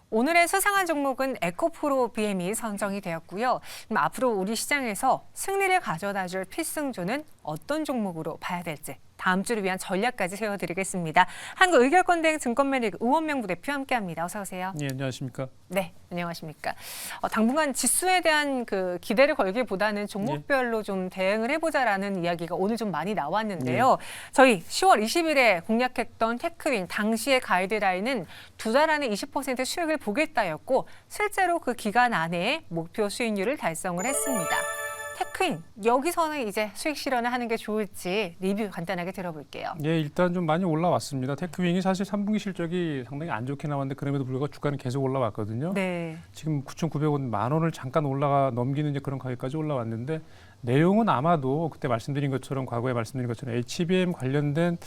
오늘의 수상한 종목은 에코프로 BM이 선정이 되었고요. 그럼 앞으로 우리 시장에서 승리를 가져다 줄 필승조는 어떤 종목으로 봐야 될지 다음 주를 위한 전략까지 세워드리겠습니다. 한국의결권대행 증권매니그 우원명 부대표 함께합니다. 어서 오세요. 네, 안녕하십니까. 네, 안녕하십니까. 당분간 지수에 대한 그 기대를 걸기보다는 종목별로 좀 대응을 해보자라는 이야기가 오늘 좀 많이 나왔는데요. 저희 10월 20일에 공략했던 테크윈 당시의 가이드라인은 2달 안에 20% 수익을 보겠다였고 실제로 그 기간 안에 목표 수익률을 달성을 했습니다. 테크윈, 여기서는 이제 수익 실현을 하는 게 좋을지 리뷰 간단하게 들어볼게요. 예, 일단 좀 많이 올라왔습니다. 테크윙이 사실 3분기 실적이 상당히 안 좋게 나왔는데 그럼에도 불구하고 주가는 계속 올라왔거든요. 네. 지금 9,900원 만 원을 잠깐 넘기는 이제 그런 가격까지 올라왔는데 내용은 아마도 그때 말씀드린 것처럼 과거에 말씀드린 것처럼 HBM 관련된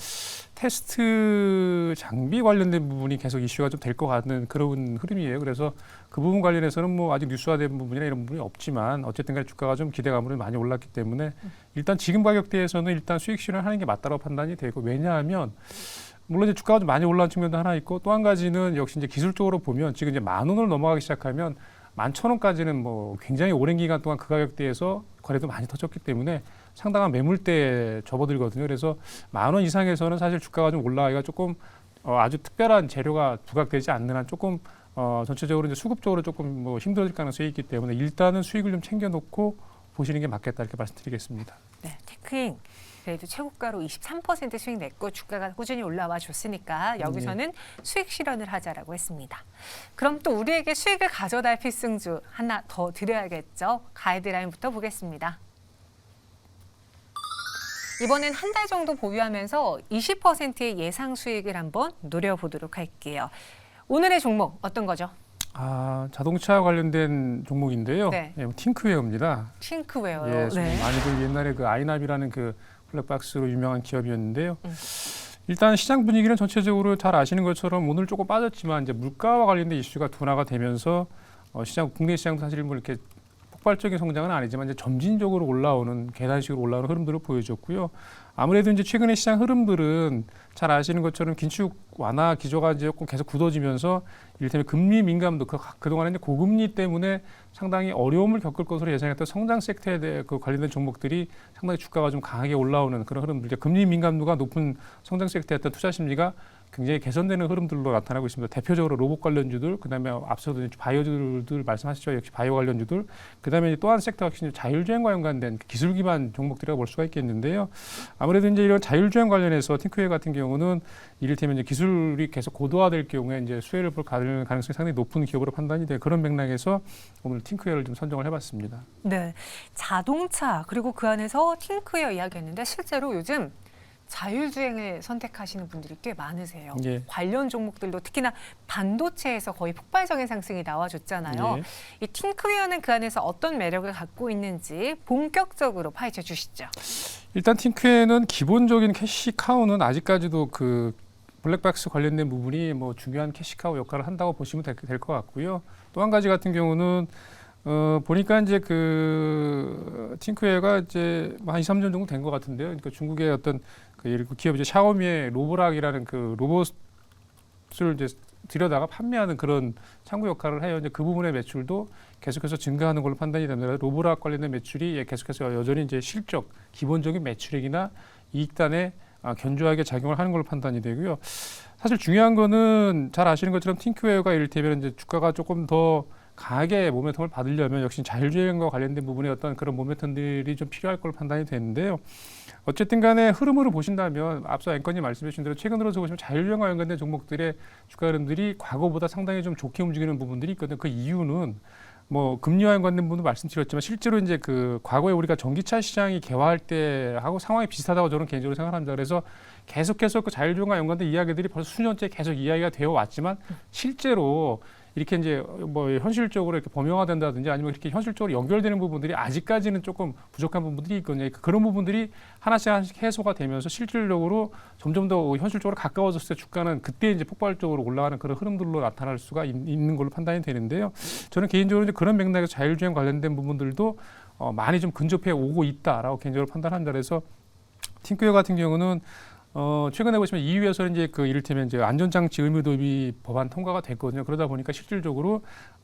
테스트 장비 관련된 부분이 계속 이슈가 좀 될 것 같은 그런 흐름이에요. 그래서 그 부분 관련해서는 뭐 아직 뉴스화된 부분이나 이런 부분이 없지만 어쨌든 간에 주가가 좀 기대감으로 많이 올랐기 때문에 일단 지금 가격대에서는 일단 수익 실현하는 게 맞다고 판단이 되고, 왜냐하면 물론 이제 주가가 좀 많이 올라온 측면도 하나 있고 또 한 가지는 역시 이제 기술적으로 보면 지금 이제 10,000원을 넘어가기 시작하면 11,000원까지는 뭐 굉장히 오랜 기간 동안 그 가격대에서 거래도 많이 터졌기 때문에 상당한 매물대에 접어들거든요. 그래서 10,000원 이상에서는 사실 주가가 좀 올라가기가 조금 아주 특별한 재료가 부각되지 않는 한 조금 전체적으로 이제 수급적으로 조금 뭐 힘들어질 가능성이 있기 때문에 일단은 수익을 좀 챙겨놓고 보시는 게 맞겠다 이렇게 말씀드리겠습니다. 네, 테크윈 그래도 최고가로 23% 수익 냈고 주가가 꾸준히 올라와 줬으니까 여기서는 수익 실현을 하자라고 했습니다. 그럼 또 우리에게 수익을 가져다 필승주 하나 더 드려야겠죠. 가이드라인부터 보겠습니다. 이번엔 한 달 정도 보유하면서 20%의 예상 수익을 한번 노려보도록 할게요. 오늘의 종목 어떤 거죠? 자동차 관련된 종목인데요. 네. 예, 팅크웨어입니다. 팅크웨어요. 예, 많이들 옛날에 그 아이납이라는 그 블랙박스로 유명한 기업이었는데요. 일단 시장 분위기는 전체적으로 잘 아시는 것처럼 오늘 조금 빠졌지만 이제 물가와 관련된 이슈가 둔화가 되면서 국내 시장도 사실 뭐 이렇게 폭발적인 성장은 아니지만 이제 점진적으로 올라오는 계단식으로 올라오는 흐름들을 보여줬고요. 아무래도 이제 최근의 시장 흐름들은 잘 아시는 것처럼 긴축 완화 기조가 이제 조금 계속 굳어지면서 이를테면 금리 민감도 그동안에 이제 고금리 때문에 상당히 어려움을 겪을 것으로 예상했던 성장 섹터에 대해 그 관련된 종목들이 상당히 주가가 좀 강하게 올라오는 그런 흐름들. 이제 금리 민감도가 높은 성장 섹터였던 투자 심리가 굉장히 개선되는 흐름들로 나타나고 있습니다. 대표적으로 로봇 관련주들, 그다음에 앞서도 바이오주들 말씀하셨죠. 역시 바이오 관련주들, 그다음에 또 한 섹터가 역시 자율주행과 연관된 기술 기반 종목들이라고 볼 수가 있겠는데요. 아무래도 이제 이런 자율주행 관련해서 팅크웨어 같은 경우는 이를테면 이제 기술이 계속 고도화될 경우에 이제 수혜를 볼 가능성이 상당히 높은 기업으로 판단이 돼 그런 맥락에서 오늘 팅크웨어를 좀 선정을 해봤습니다. 네, 자동차 그리고 그 안에서 팅크웨어 이야기했는데 실제로 요즘 자율주행을 선택하시는 분들이 꽤 많으세요. 예. 관련 종목들도 특히나 반도체에서 거의 폭발적인 상승이 나와줬잖아요. 예. 이 팅크웨어는 그 안에서 어떤 매력을 갖고 있는지 본격적으로 파헤쳐 주시죠. 일단 팅크웨어는 기본적인 캐시카우는 아직까지도 그 블랙박스 관련된 부분이 뭐 중요한 캐시카우 역할을 한다고 보시면 될 것 같고요. 또 한 가지 같은 경우는 보니까 이제 그 팅크웨어가 이제 한 2, 3년 정도 된 것 같은데요. 그러니까 중국의 어떤 그 기업 이제 샤오미의 로보락이라는 그 로봇을 이제 들여다가 판매하는 그런 창구 역할을 해요. 이제 그 부분의 매출도 계속해서 증가하는 걸로 판단이 됩니다. 로보락 관련된 매출이 계속해서 여전히 이제 실적, 기본적인 매출액이나 이익단에 견조하게 작용을 하는 걸로 판단이 되고요. 사실 중요한 거는 잘 아시는 것처럼 팅크웨어가 이를테면 이제 주가가 조금 더 강하게 모멘텀을 받으려면 역시 자율주행과 관련된 부분의 어떤 그런 모멘텀들이 좀 필요할 걸로 판단이 되는데요. 어쨌든 간에 흐름으로 보신다면 앞서 앵커님 말씀해 주신 대로 최근 들어서 보시면 자율주행과 연관된 종목들의 주가 흐름들이 과거보다 상당히 좀 좋게 움직이는 부분들이 있거든요. 그 이유는 뭐 금리와 연관된 부분도 말씀드렸지만 실제로 이제 그 과거에 우리가 전기차 시장이 개화할 때 하고 상황이 비슷하다고 저는 개인적으로 생각합니다. 그래서 계속해서 그 자율주행과 연관된 이야기들이 벌써 수년째 계속 이야기가 되어 왔지만 실제로 이렇게 이제 뭐 현실적으로 이렇게 범용화된다든지 아니면 이렇게 현실적으로 연결되는 부분들이 아직까지는 조금 부족한 부분들이 있거든요. 그런 부분들이 하나씩 해소가 되면서 실질적으로 점점 더 현실적으로 가까워졌을 때 주가는 그때 이제 폭발적으로 올라가는 그런 흐름들로 나타날 수가 있는 걸로 판단이 되는데요. 저는 개인적으로 이제 그런 맥락에서 자율주행 관련된 부분들도 많이 좀 근접해 오고 있다라고 개인적으로 판단합니다. 그래서 팅크웨어 같은 경우는 최근에 보시면 EU에서는 이제 그 이를테면 이제 안전장치 의무 도입 법안 통과가 됐거든요. 그러다 보니까 실질적으로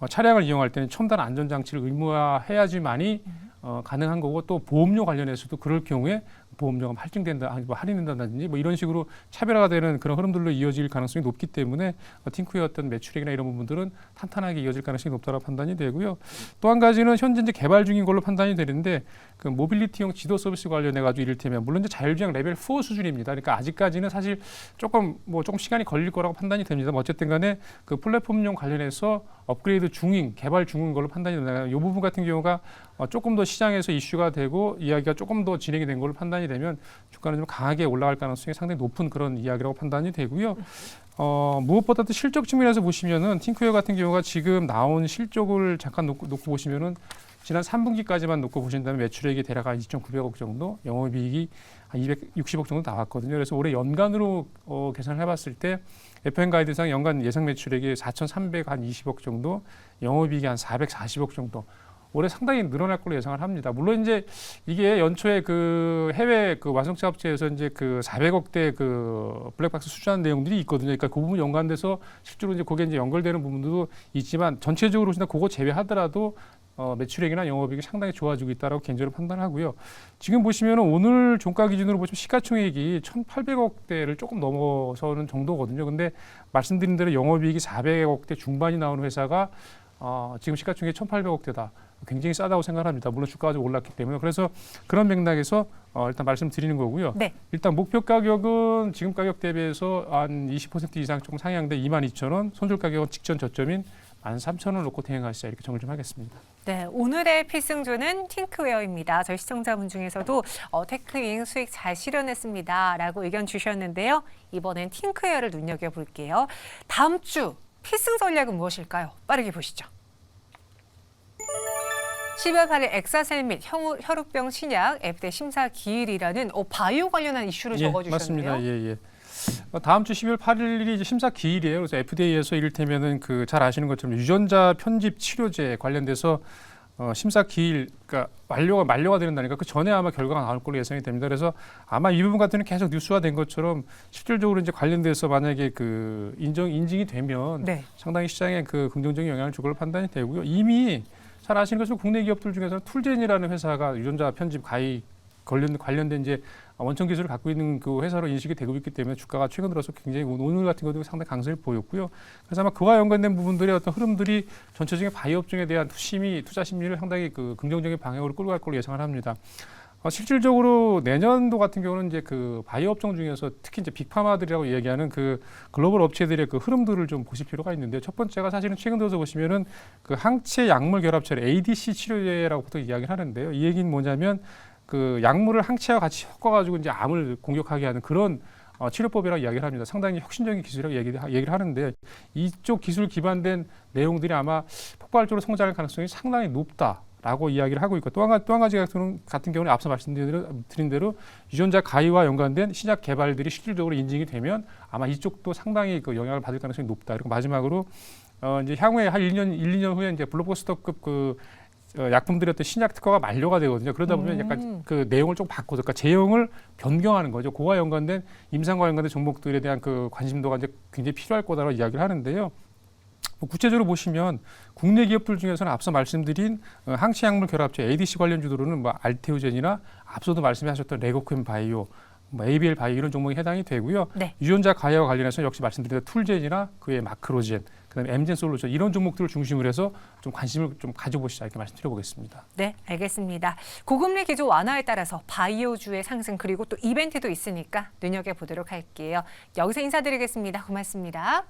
차량을 이용할 때는 첨단 안전장치를 의무화해야지만이 가능한 거고, 또 보험료 관련해서도 그럴 경우에 보험료가 할증된다, 아니 뭐 할인된다든지 뭐 이런 식으로 차별화가 되는 그런 흐름들로 이어질 가능성이 높기 때문에 팅크의 어떤 매출액이나 이런 부분들은 탄탄하게 이어질 가능성이 높다고 판단이 되고요. 또 한 가지는 현재 이제 개발 중인 걸로 판단이 되는데, 그 모빌리티용 지도 서비스 관련해 가지고 이를테면 물론 이제 자율주행 레벨 4 수준입니다. 그러니까 아직까지는 사실 조금 시간이 걸릴 거라고 판단이 됩니다. 어쨌든 간에 그 플랫폼용 관련해서 업그레이드 중인, 개발 중인 걸로 판단이 된다. 이 부분 같은 경우가 조금 더 시장에서 이슈가 되고 이야기가 조금 더 진행이 된 걸로 판단이 되면 주가는 좀 강하게 올라갈 가능성이 상당히 높은 그런 이야기라고 판단이 되고요. 무엇보다도 실적 측면에서 보시면은 팅크웨어 같은 경우가 지금 나온 실적을 잠깐 놓고 보시면은 지난 3분기까지만 놓고 보신다면 매출액이 대략 한 2,900억 정도, 영업이익이 한 260억 정도 나왔거든요. 그래서 올해 연간으로 계산을 해봤을 때 FM 가이드상 연간 예상 매출액이 4,320억 정도, 영업이익이 한 440억 정도. 올해 상당히 늘어날 걸로 예상을 합니다. 물론 이제 이게 연초에 그 해외 그 완성차 업체에서 이제 그 400억대 그 블랙박스 수주한 내용들이 있거든요. 그러니까 그 부분 연관돼서 실제로 이제 거기에 이제 연결되는 부분도 있지만 전체적으로 보시면 그거 제외하더라도 매출액이나 영업이익이 상당히 좋아지고 있다라고 개인적으로 판단하고요. 지금 보시면 오늘 종가 기준으로 보시면 시가총액이 1,800억대를 조금 넘어서는 정도거든요. 근데 말씀드린 대로 영업이익이 400억대 중반이 나오는 회사가 지금 시가총액이 1,800억대다. 굉장히 싸다고 생각합니다. 물론 주가가 좀 올랐기 때문에. 그래서 그런 맥락에서 일단 말씀드리는 거고요. 네. 일단 목표 가격은 지금 가격 대비해서 한 20% 이상 조금 상향돼 22,000원, 손절 가격은 직전 저점인 13,000원 놓고 대응하시자, 이렇게 정리 좀 하겠습니다. 네, 오늘의 필승조는 팅크웨어입니다. 저희 시청자분 중에서도 테크윙 수익 잘 실현했습니다 라고 의견 주셨는데요. 이번엔 팅크웨어를 눈여겨볼게요. 다음 주 필승 전략은 무엇일까요? 빠르게 보시죠. 12월 8일 엑사셀 및 혈우병 신약 FDA 심사 기일이라는 바이오 관련한 이슈를 적어주셨네요. 맞습니다. 예. 다음 주 12월 8일이 이제 심사 기일이에요. 그래서 FDA에서 이를테면은 그 잘 아시는 것처럼 유전자 편집 치료제 관련돼서 심사 기일, 그러니까 만료가 되는다니까 그 전에 아마 결과가 나올 걸로 예상이 됩니다. 그래서 아마 이 부분 같은 경우는 계속 뉴스화 된 것처럼 실질적으로 이제 관련돼서 만약에 그 인증이 되면 네. 상당히 시장에 그 긍정적인 영향을 줄 걸로 판단이 되고요. 이미 잘 아시는 것처럼 국내 기업들 중에서는 툴젠이라는 회사가 유전자 편집 가입 관련된 이제 원천 기술을 갖고 있는 그 회사로 인식이 되고 있기 때문에 주가가 최근 들어서 굉장히 오늘 같은 것도 상당히 강세를 보였고요. 그래서 아마 그와 연관된 부분들의 어떤 흐름들이 전체적인 바이오 업종에 대한 투자 심리를 상당히 그 긍정적인 방향으로 끌고 갈 걸로 예상을 합니다. 실질적으로 내년도 같은 경우는 이제 그 바이오 업종 중에서 특히 이제 빅파마들이라고 얘기하는 그 글로벌 업체들의 그 흐름들을 좀 보실 필요가 있는데, 첫 번째가 사실은 최근 들어서 보시면은 그 항체 약물 결합체를 ADC 치료제라고 보통 이야기를 하는데요. 이 얘기는 뭐냐면 그 약물을 항체와 같이 섞어가지고 이제 암을 공격하게 하는 그런 치료법이라고 이야기를 합니다. 상당히 혁신적인 기술이라고 얘기를 하는데, 이쪽 기술 기반된 내용들이 아마 폭발적으로 성장할 가능성이 상당히 높다라고 이야기를 하고 있고, 또 한 가지 같은 경우는 앞서 말씀드린 대로 유전자 가위와 연관된 신약 개발들이 실질적으로 인증이 되면 아마 이쪽도 상당히 그 영향을 받을 가능성이 높다. 그리고 마지막으로 이제 향후에 한 1, 2년 후에 이제 블록버스터급 그 약품들의 어떤 신약 특허가 만료가 되거든요. 그러다 보면 약간 그 내용을 좀 바꿔서, 그러니까 제형을 변경하는 거죠. 그와 연관된 임상과 연관된 종목들에 대한 그 관심도가 이제 굉장히 필요할 거다라고 이야기를 하는데요. 구체적으로 보시면 국내 기업들 중에서는 앞서 말씀드린 항체 약물 결합체 ADC 관련주들은 뭐 알테오젠이나 앞서도 말씀하셨던 레고쿰 바이오, ABL 바이오 이런 종목이 해당이 되고요. 네. 유전자 가해와 관련해서 역시 말씀드린 툴젠이나 그의 마크로젠, 그다음에 엠젠 솔루션 이런 종목들을 중심으로 해서 좀 관심을 좀 가져보시자, 이렇게 말씀드려보겠습니다. 네, 알겠습니다. 고금리 기조 완화에 따라서 바이오주의 상승, 그리고 또 이벤트도 있으니까 눈여겨보도록 할게요. 여기서 인사드리겠습니다. 고맙습니다.